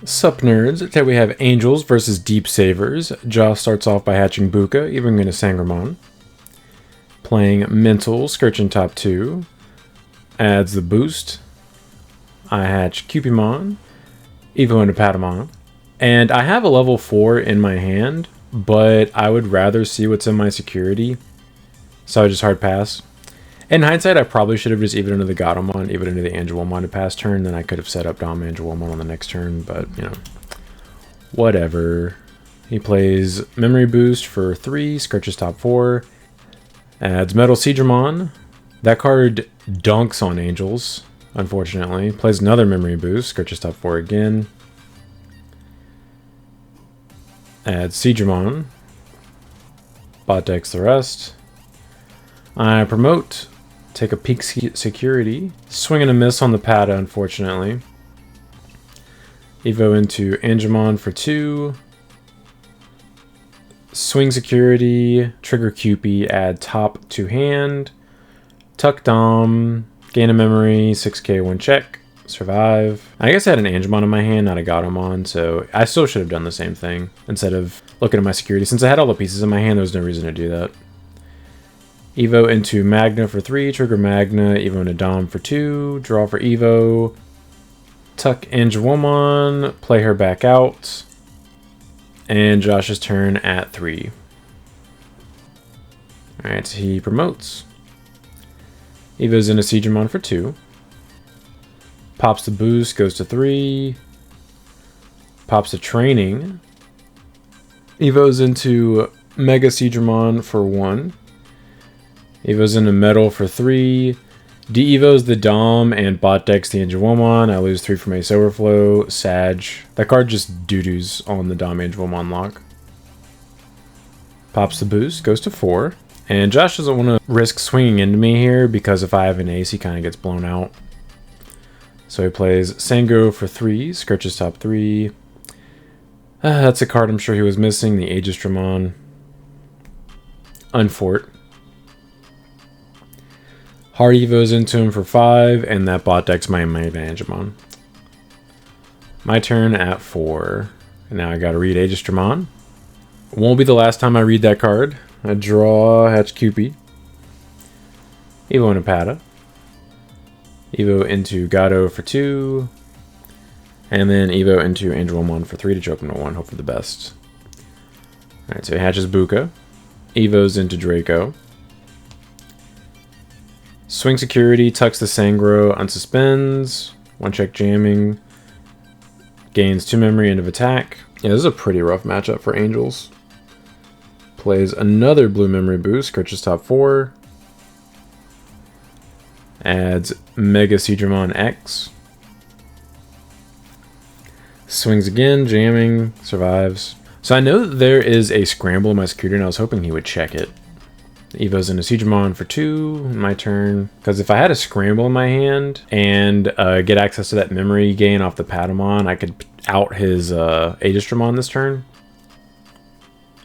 Sup nerds, today we have Angels versus Deep Savers. Josh starts off by hatching Buka, even into Sangramon. Playing Mental, Scourchin top 2. Adds the boost. I hatch Cupimon, Evo into Patamon. And I have a level 4 in my hand, but I would rather see what's in my security. So I just hard pass. In hindsight, I probably should have just evened into the Gatomon, even into the Angelomon to pass turn. Then I could have set up Dom Angelomon on the next turn, but, you know, whatever. He plays Memory Boost for 3, Scourges top 4. Adds Metal Seadramon. That card dunks on Angels, unfortunately. Plays another Memory Boost, Scourges top 4 again. Adds Seadramon. Bot decks the rest. I promote. Take a peek security. Swing and a miss on the Pata, unfortunately. Evo into Angemon for 2. Swing security. Trigger Cupie. Add top to hand. Tuck Dom. Gain a memory. 6k 1 check. Survive. I guess I had an Angemon in my hand, not a Gatomon, so I still should have done the same thing instead of looking at my security. Since I had all the pieces in my hand, there was no reason to do that. Evo into Magna for 3, trigger Magna, Evo into Dom for 2, draw for Evo, tuck Angelomon, play her back out, and Josh's turn at 3. Alright, so he promotes. Evo's into Seadramon for 2. Pops the boost, goes to 3. Pops the training. Evo's into Mega Seadramon for 1. Evo's into Metal for 3. De-Evo's the Dom and bot decks the Angelomon. I lose 3 from Ace Overflow. Sag. That card just doo-doos on the Dom Angelomon lock. Pops the boost, goes to 4. And Josh doesn't want to risk swinging into me here because if I have an ace, he kind of gets blown out. So he plays Sango for 3, Scourges top 3. That's a card I'm sure he was missing, the Aegistramon. Unfort. Hard Evo's into him for 5, and that bot decks my Angemon. My turn at 4. And now I gotta read Aegistramon. Won't be the last time I read that card. I draw, hatch Cupie. Evo into Pata. Evo into Gato for 2. And then Evo into Angelomon for 3 to choke him to 1. Hope for the best. Alright, so he hatches Buka. Evo's into Draco. Swing security, tucks the Sangro, unsuspends. 1 check jamming. Gains 2 memory, end of attack. Yeah, this is a pretty rough matchup for Angels. Plays another blue memory boost, Scourges top 4. Adds Mega Seadramon X. Swings again, jamming, survives. So I know that there is a scramble in my security, and I was hoping he would check it. Evo's into Seadramon for 2, my turn. Because if I had a scramble in my hand and get access to that memory gain off the Patamon, I could out his Aegistramon this turn.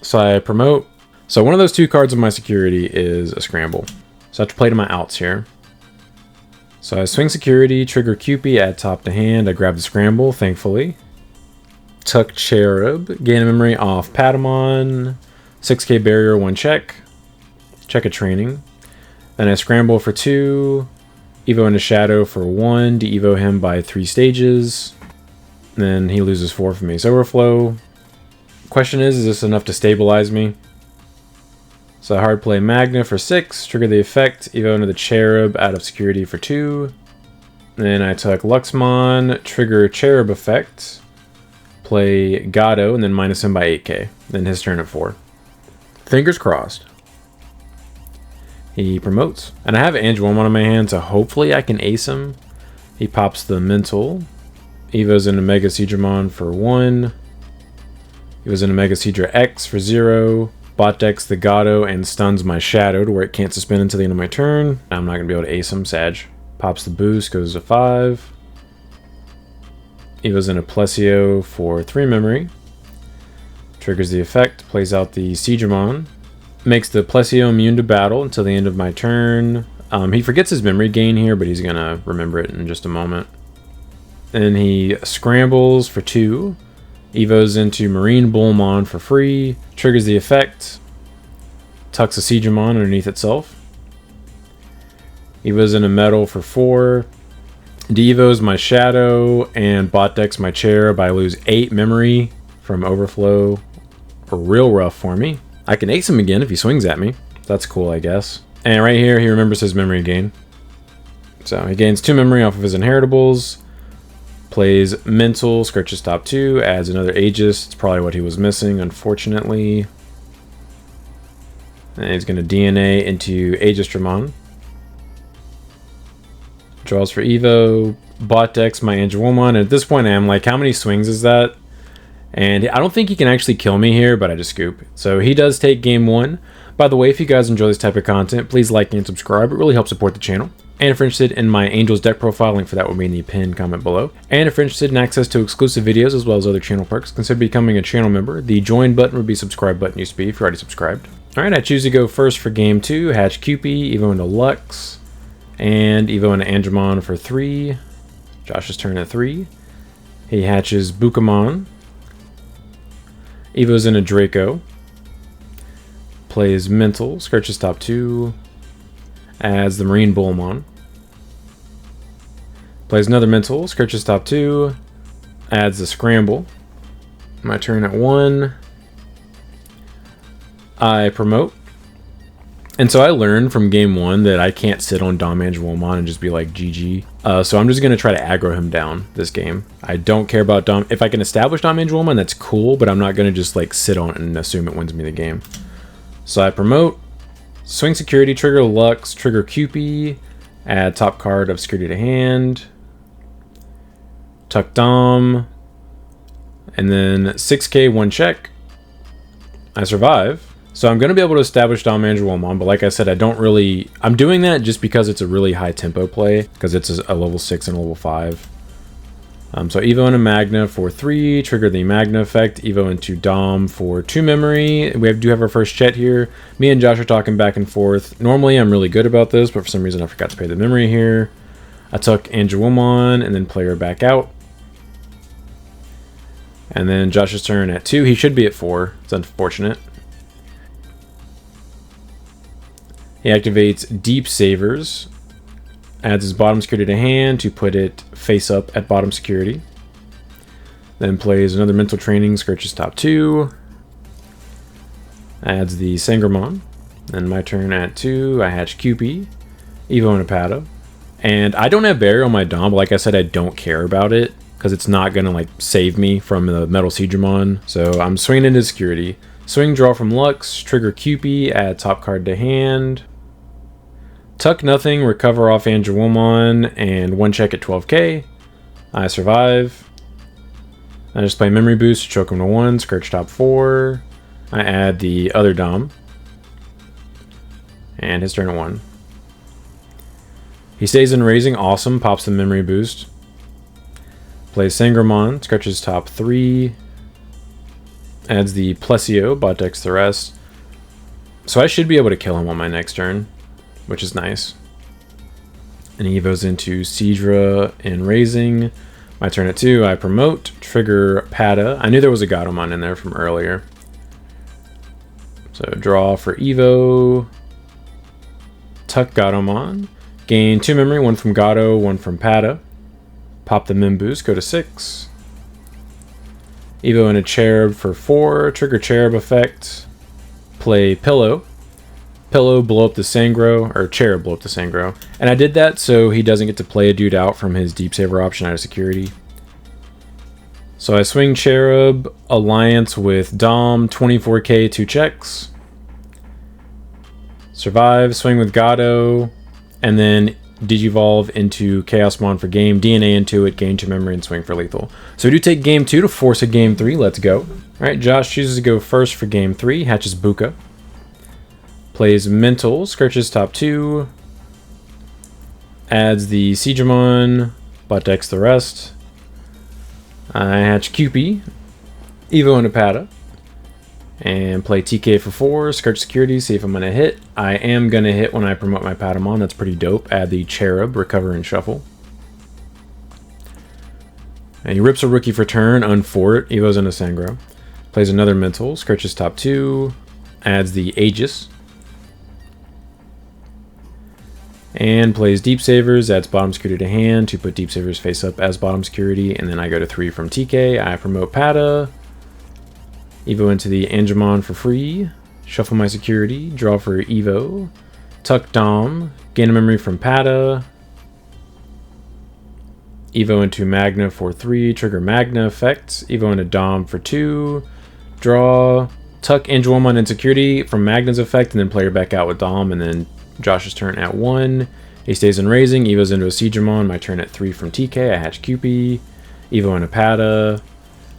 So I promote. So one of those 2 cards in my security is a scramble. So I have to play to my outs here. So I swing security, trigger Cupie, add top to hand. I grab the scramble, thankfully. Tuck Cherub, gain a memory off Patamon. 6k barrier, 1 check. Check a training. Then I scramble for 2. Evo into Shadow for 1. De-Evo him by 3 stages. Then he loses 4 from Ace Overflow. Question is this enough to stabilize me? So I hard play Magna for 6. Trigger the effect. Evo into the Cherub out of security for 2. Then I took Luxmon. Trigger Cherub effect. Play Gato and then minus him by 8k. Then his turn at 4. Fingers crossed. He promotes. And I have Angelomon in my hand, so hopefully I can ace him. He pops the Mental. Evo's into Mega Seadramon for 1. He was into Mega Seadra X for 0. Bot decks the Gato and stuns my Shadow to where it can't suspend until the end of my turn. I'm not going to be able to ace him. Sag. Pops the boost, goes to 5. Evo's into Plesio for 3 memory. Triggers the effect, plays out the Seadramon. Makes the Plesio immune to battle until the end of my turn. He forgets his memory gain here, but he's going to remember it in just a moment. Then he scrambles for 2. Evos into Marine Bullmon for free. Triggers the effect. Tucks a Digimon underneath itself. Evos into Metal for 4. De-evos my Shadow and bot decks my Cherub. I lose 8 memory from Overflow. Real rough for me. I can ace him again if he swings at me. That's cool, I guess. And right here, he remembers his memory gain. So he gains 2 memory off of his inheritables. Plays Mental, Scorches top 2, adds another Aegis. It's probably what he was missing, unfortunately. And he's going to DNA into Aegis-Dramon. Draws for Evo. Bot decks my Angelwomon. And at this point, I'm like, how many swings is that? And I don't think he can actually kill me here, but I just scoop. So he does take game 1. By the way, if you guys enjoy this type of content, please like and subscribe. It really helps support the channel. And if you're interested in my Angels deck profile, link for that will be in the pinned comment below. And if you're interested in access to exclusive videos as well as other channel perks, consider becoming a channel member. The join button would be subscribe button used to be if you're already subscribed. Alright, I choose to go first for game 2. Hatch Cupid, Evo into Lux, and Evo into Angemon for 3. Josh's turn at 3. He hatches Bukamon. Evo's into Draco. Plays Mental, Scorches top 2. Adds the Marine Bullmon. Plays another Mental, Scorches top 2. Adds the Scramble. My turn at 1. I promote. And so I learned from game 1 that I can't sit on Dom Angelwomon and just be like GG. So I'm just going to try to aggro him down this game. I don't care about Dom. If I can establish Dom Angelwomon, that's cool, but I'm not going to just like sit on it and assume it wins me the game. So I promote. Swing security, trigger Lux, trigger Cupid, add top card of security to hand, tuck Dom, and then 6k, 1 check. I survive. So I'm going to be able to establish Dom Angelwomon, but like I said, I'm doing that just because it's a really high tempo play, because it's a level 6 and a level 5. So Evo into Magna for 3, trigger the Magna effect, Evo into Dom for 2 memory. We do have our first chat here. Me and Josh are talking back and forth. Normally I'm really good about this, but for some reason I forgot to pay the memory here. I took Angelwomon and then play her back out. And then Josh's turn at 2. He should be at 4. It's unfortunate. He activates Deep Savers. Adds his bottom security to hand to put it face up at bottom security. Then plays another mental training, Scorches top 2. Adds the Sangramon. Then my turn at 2, I hatch Cupid, Evo and Apata. And I don't have barrier on my Dom, but like I said, I don't care about it because it's not going to like save me from the Metal Digimon. So I'm swinging into security. Swing, draw from Lux, trigger Cupid, add top card to hand. Tuck nothing, recover off Angelwomon, and 1 check at 12k. I survive. I just play Memory Boost, choke him to 1, Scourge top 4. I add the other Dom. And his turn at 1. He stays in Raising, awesome, pops the Memory Boost. Plays Sangramon, Scorches top 3. Adds the Plesio, bot decks the rest. So I should be able to kill him on my next turn, which is nice. And he evos into Seadra in Raising. My turn at 2, I promote, trigger Pada. I knew there was a Gatomon in there from earlier. So draw for Evo. Tuck Gatomon. Gain 2 memory, 1 from Gato, 1 from Pada. Pop the Mim Boost, go to 6. Evo into Cherub for 4, trigger Cherub effect. Play Pillow. Pillow, blow up the Sangro, or Cherub, blow up the Sangro. And I did that so he doesn't get to play a dude out from his Deep Saver option out of security. So I swing Cherub, alliance with Dom, 24k, 2 checks. Survive, swing with Gato, and then Digivolve into Chaosmon for game, DNA into it, gain 2 memory, and swing for lethal. So we do take game 2 to force a game 3. Let's go. Alright, Josh chooses to go first for game 3, hatches Buka. Plays Mental, Scorches top 2. Adds the Digimon, bot decks the rest. I hatch Cupid, Evo and Apata. And play TK for 4, Scourge security, see if I'm going to hit. I am going to hit when I promote my Patamon, that's pretty dope. Add the Cherub, recover and shuffle. And he rips a rookie for turn, unfort, evos into Sangro. Plays another mental, scratches top 2, adds the Aegis. And plays Deep Savers, adds bottom security to hand to put Deep Savers face up as bottom security. And then I go to 3 from TK, I promote Pata. Evo into the Angemon for free. Shuffle my security, draw for Evo. Tuck Dom, gain a memory from Pata. Evo into Magna for 3, trigger Magna effects. Evo into Dom for 2, draw. Tuck Angemon in security from Magna's effect, and then play her back out with Dom, and then Josh's turn at 1. He stays in raising, Evo's into a Siegramon, my turn at 3 from TK, I hatch Cupid. Evo into Pata.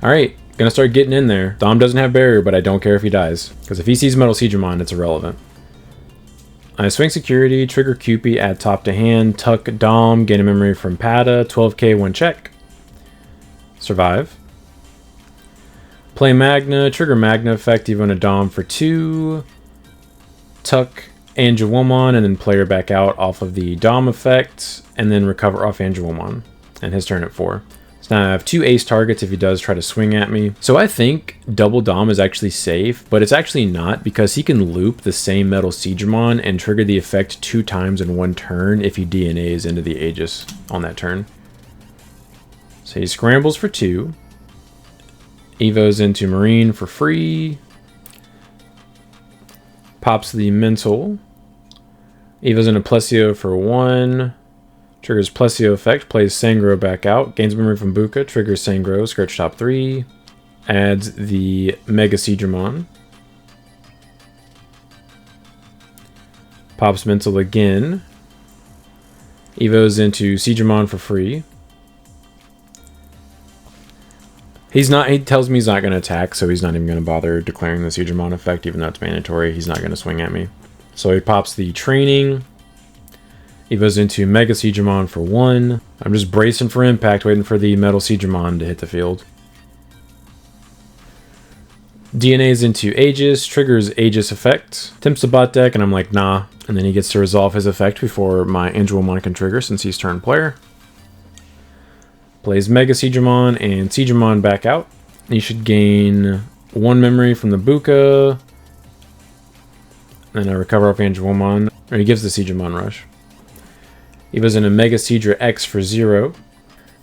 Alright, gonna start getting in there. Dom doesn't have barrier, but I don't care if he dies, because if he sees Metal Siegramon, it's irrelevant. I swing security, trigger Cupid, add top to hand, tuck Dom, gain a memory from Pata, 12k, 1 check. Survive. Play Magna, trigger Magna effect, Evo into Dom for 2. Tuck Angelwomon, and then play her back out off of the Dom effect, and then recover off Angelwomon, and his turn at 4. So now I have 2 ace targets if he does try to swing at me. So I think double Dom is actually safe, but it's actually not, because he can loop the same Metal Siegramon and trigger the effect 2 times in 1 turn if he DNAs into the Aegis on that turn. So he scrambles for 2. Evos into Marine for free. Pops the Mental. Evos into Plesio for 1. Triggers Plesio effect, plays Sangro back out, gains memory from Buka, triggers Sangro, scratch top 3, adds the Mega Siegramon. Pops Mental again. Evos into Siegramon for free. He tells me he's not going to attack, so he's not even going to bother declaring the Siegramon effect, even though it's mandatory. He's not going to swing at me. So he pops the Training. Evo's into Mega Siegramon for 1. I'm just bracing for impact, waiting for the Metal Siegramon to hit the field. DNA's into Aegis, triggers Aegis effect. Attempts to bot deck, and I'm like, nah. And then he gets to resolve his effect before my Angelwomon can trigger, since he's turn player. Plays Mega Siegramon and Siegramon back out. He should gain 1 memory from the Buka. And I recover off Angelwomon. Or he gives the Siegramon rush. Evo's into Mega Seadra X for 0.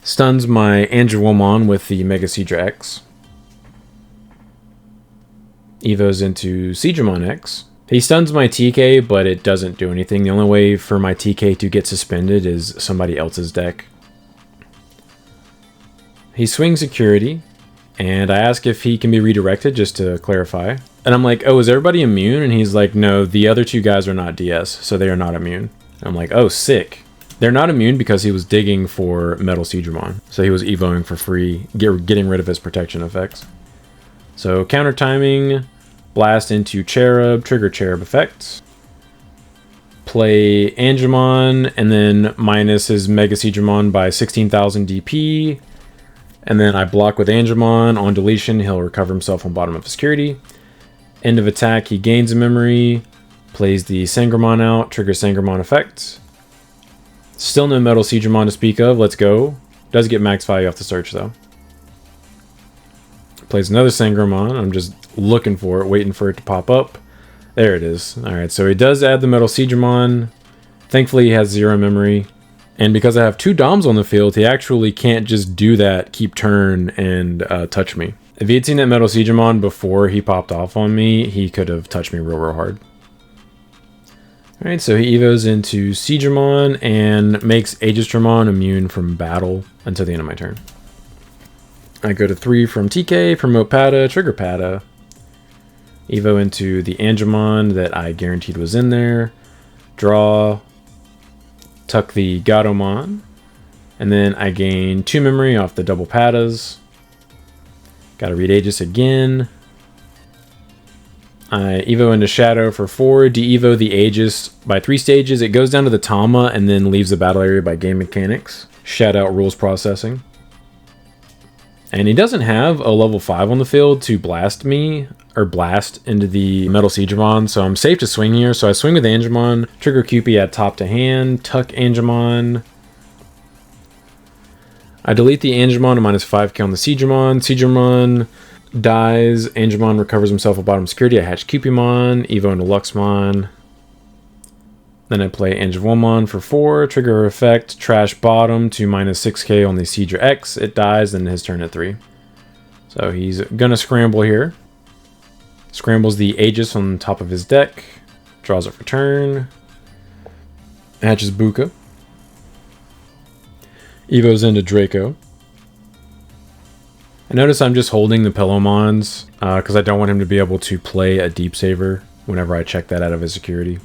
Stuns my Angelwomon with the Mega Seadra X. Evo's into Siegramon X. He stuns my TK, but it doesn't do anything. The only way for my TK to get suspended is somebody else's deck. He swings security, and I ask if he can be redirected, just to clarify. And I'm like, oh, is everybody immune? And he's like, no, the other 2 guys are not DS, so they are not immune. I'm like, oh, sick. They're not immune because he was digging for Metal Siegramon. So he was evoing for free, getting rid of his protection effects. So counter timing, blast into Cherub, trigger Cherub effects. Play Angemon, and then minus his Mega Siegramon by 16,000 DP. And then I block with Angemon. On deletion, he'll recover himself on bottom of security. End of attack, he gains a memory. Plays the Sangramon out, triggers Sangramon effect. Still no Metal Siegramon to speak of. Let's go. Does get max value off the search, though. Plays another Sangramon. I'm just looking for it, waiting for it to pop up. There it is. Alright, so he does add the Metal Siegramon. Thankfully, he has 0 memory. And because I have 2 Doms on the field, he actually can't just do that, keep turn, and touch me. If he had seen that Metal Siegramon before he popped off on me, he could have touched me real hard. Alright, so he evos into Siegramon and makes Aegistramon immune from battle until the end of my turn. I go to 3 from TK, promote Pata, trigger Pata. Evo into the Angemon that I guaranteed was in there. Draw. Tuck the Gatomon. And then I gain 2 memory off the double Patas. Gotta read Aegis again. I Evo into Shadow for 4, de-Evo the Aegis by 3 stages. It goes down to the Tama and then leaves the battle area by game mechanics. Shout out rules processing. And he doesn't have a level 5 on the field to blast me, or blast into the Metal Siegramon, so I'm safe to swing here. So I swing with Angemon, trigger Cupid at top to hand, tuck Angemon. I delete the Angemon and minus 5k on the Seedramon. Seedramon dies. Angemon recovers himself at bottom security. I hatch Cupimon, Evo into Luxmon. Then I play Angewomon for 4. Trigger effect. Trash bottom to minus 6k on the Seadra X. It dies, and his turn at 3. So he's gonna scramble here. Scrambles the Aegis on top of his deck. Draws it for turn. Hatches Buka. Evo's into Draco. I notice I'm just holding the Pillowmons because I don't want him to be able to play a Deep Saver whenever I check that out of his security.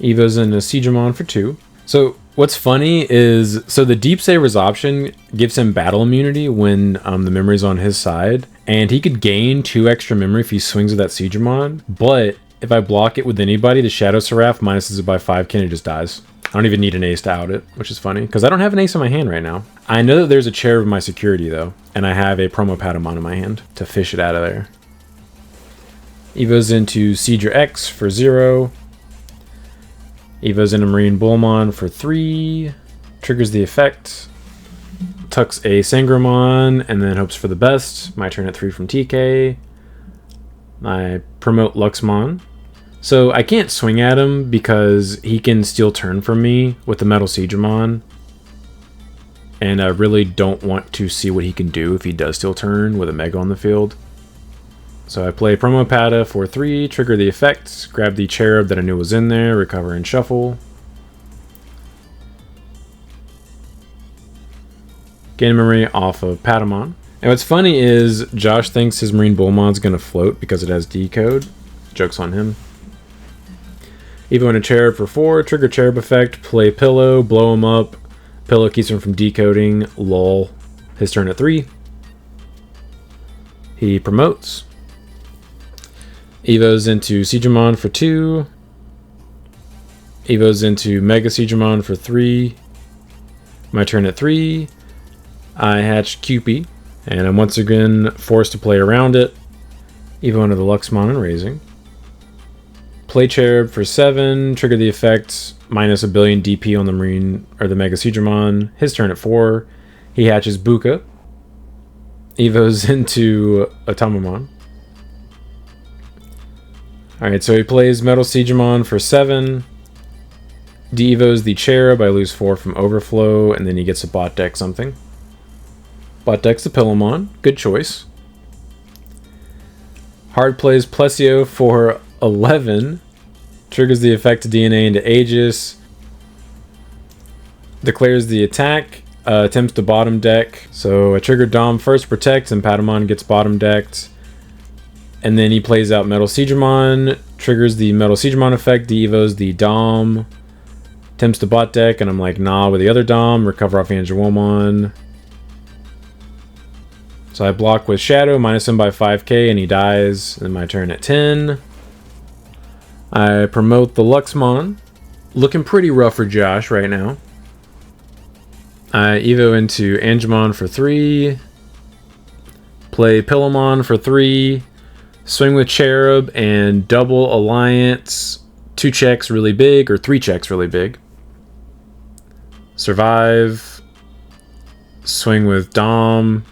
Evo's into Seedramon for 2. So what's funny is, so the Deep Saver's option gives him battle immunity when the memory's on his side. And he could gain 2 extra memory if he swings with that Seedramon. But if I block it with anybody, the Shadow Seraph minuses it by 5k and it just dies. I don't even need an ace to out it, which is funny, because I don't have an ace in my hand right now. I know that there's a Cherub in my security, though, and I have a Promo Patamon in my hand to fish it out of there. Evo's into Seadra X for 0. Evo's into Marine Bullmon for 3. Triggers the effect. Tucks a Sangramon, and then hopes for the best. My turn at 3 from TK. I promote Luxmon. So I can't swing at him because he can steal turn from me with the Metal Seedramon. And I really don't want to see what he can do if he does steal turn with a Mega on the field. So I play Promo Pata for 3, trigger the effect, grab the Cherub that I knew was in there, recover and shuffle. Gain memory off of Patamon. And what's funny is Josh thinks his Marine Bullmon's going to float because it has Decode. Joke's on him. Evo and a Cherub for 4. Trigger Cherub effect. Play Pillow. Blow him up. Pillow keeps him from decoding. Lol. His turn at 3. He promotes. Evo's into Seedramon for 2. Evo's into Mega Seedramon for 3. My turn at 3. I hatch Cupie. And I'm once again forced to play around it. Evo into the Luxmon and raising. Play Cherub for 7, trigger the effect, minus a billion DP on the Marine, or the Mega Seedramon. His turn at 4. He hatches Buka. Evo's into Atomamon. Alright, so he plays Metal Seedramon for 7. De-Evo's the Cherub, I lose 4 from Overflow, and then he gets a bot deck something. Bot deck's the Pillowmon, good choice. Hard plays Plesio for 11. Triggers the effect of DNA into Aegis. Declares the attack. Attempts to bottom deck. So I trigger Dom first, protects, and Patamon gets bottom decked. And then he plays out Metal Seedramon. Triggers the Metal Seedramon effect. De-Evos the Dom. Attempts to bot deck, and I'm like, nah, with the other Dom. Recover off Angewomon. So I block with Shadow, minus him by 5k, and he dies. Then my turn at 10. I promote the Luxmon. Looking pretty rough for Josh right now. I Evo into Angemon for 3. Play Pillowmon for 3. Swing with Cherub and double Alliance. 2 checks really big, or 3 checks really big. Survive. Swing with Dom.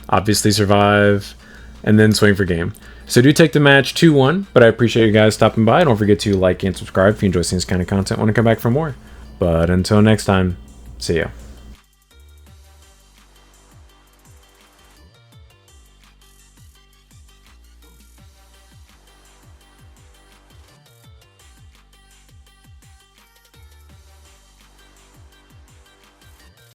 Obviously survive. And then swing for game. So do take the match 2-1, but I appreciate you guys stopping by. Don't forget to like and subscribe if you enjoy seeing this kind of content. Want to come back for more. But until next time, see ya.